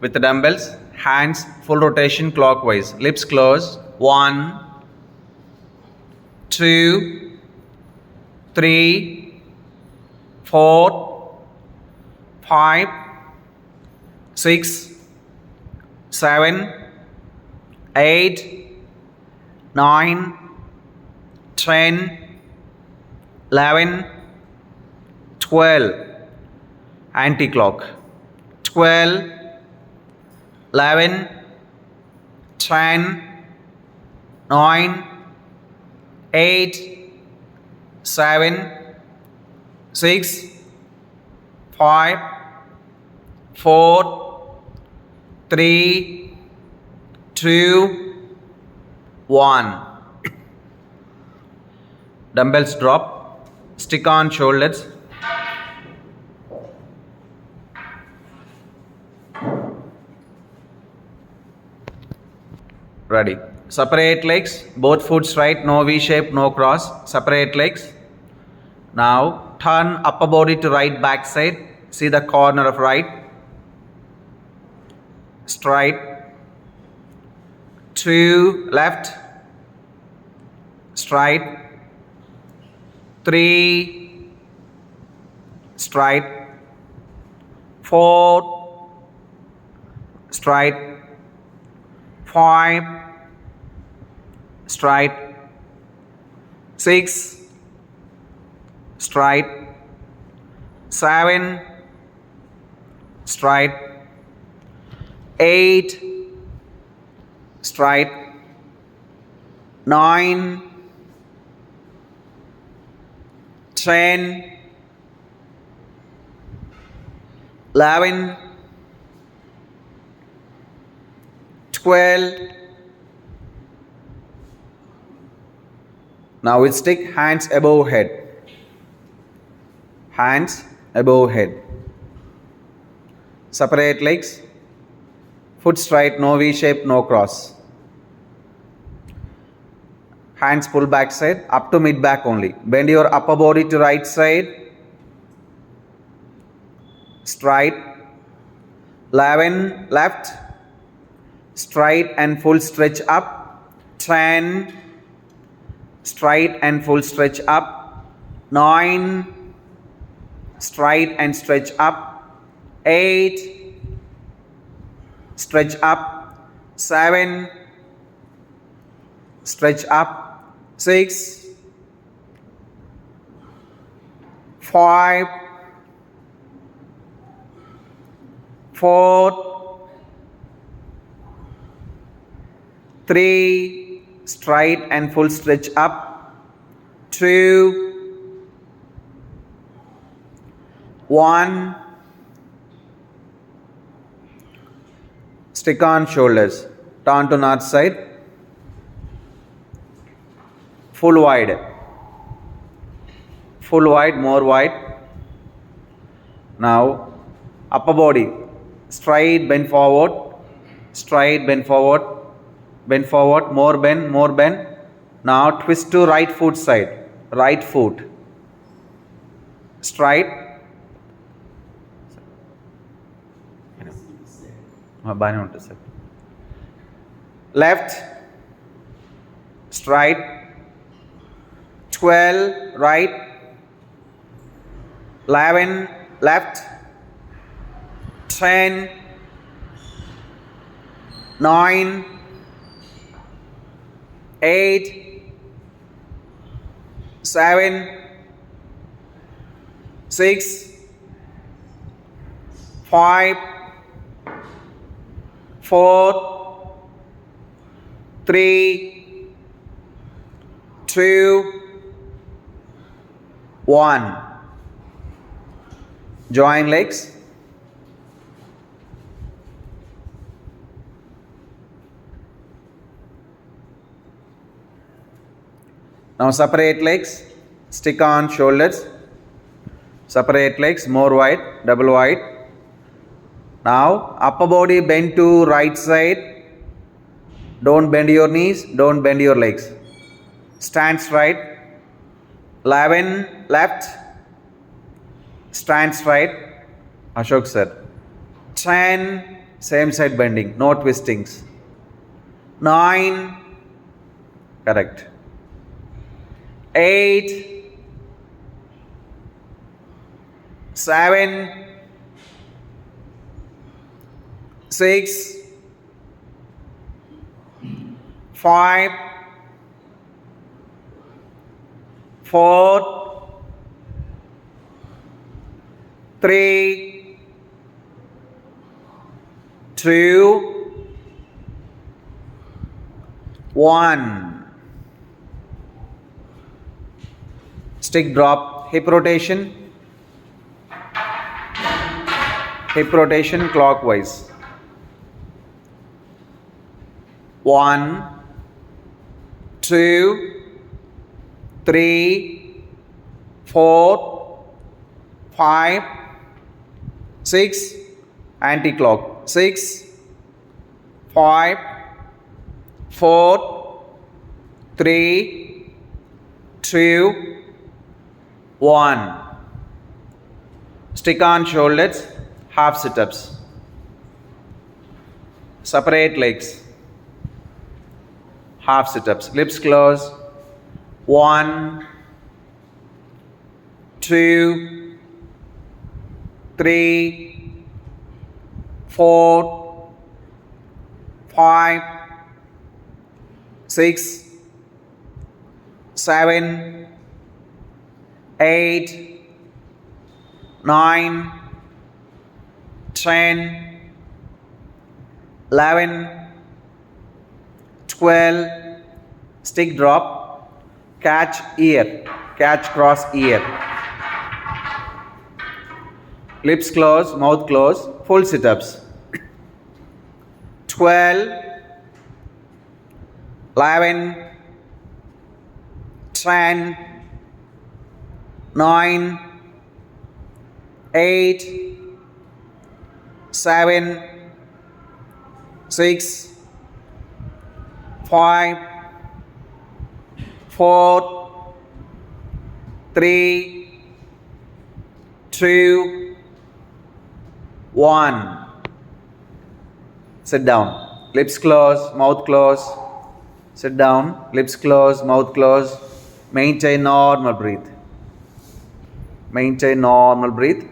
with the dumbbells, hands full rotation clockwise, lips closed. 1, 2, 3, 4, 5, 6, 7, 8, 9, 10, 11, 12, anti-clock. 12, 11, 10, 9, 8, 7, 6, 5, 4, 3, 2, 1. Dumbbells drop. Stick on shoulders. Ready. Separate legs. Both foot straight. No V shape, no cross. Separate legs. Now turn upper body to right back side. See the corner of right. Straight. 2 left. Straight. 3 straight. 4 straight. 5 straight. 6 straight. 7 straight. 8 straight. 9 10 11 12. Now with stick, hands above head. Hands above head. Separate legs. Foot straight, no V shape, no cross. Hands pull back side, up to mid back only. Bend your upper body to right side. Straight. 11 left. Straight and full stretch up. 10 straight and full stretch up. 9 straight and stretch up. 8 stretch up. 7 stretch up. 6 5 4 3 straight and full stretch up. 2 1. Stick on shoulders. Turn to north side. Full wide. Full wide, more wide. Now upper body. Straight, bend forward. Straight, bend forward. Bend forward, more bend, more bend. Now twist to right foot side. Right foot. Straight. Left. Straight. 12 right. 11 left. 10 9 8 7 6 5 4 3 2 1. Join legs. Now separate legs. Stick on shoulders. Separate legs, more wide, double wide. Now upper body bend to right side. Don't bend your knees, don't bend your legs. Stand straight. 11 left. Stand straight. Ashok sir. 10 Same side bending, no twistings. 9. Correct. 8. 7. 6. 5. 4. 3. 2. 1. Stick drop, hip rotation clockwise. 1, 2, 3, 4, 5, 6, anti-clock. 6, 5, 4, 3, 2, 1. Stick on shoulders, half sit-ups. Separate legs, half sit-ups. Lips closed. 1, 2, 3, 4, 5, 6, 7, 8, 9, 10, 11, 12. Stick drop, catch ear, catch cross ear. Lips closed, mouth closed, full sit-ups. 12, 11, 10, 9, 8, 7, 6, 5, 4, 3, 2, 1. Sit down. Lips closed, mouth closed. Sit down. Lips closed, mouth closed. Maintain normal breathe. Maintain normal breathe.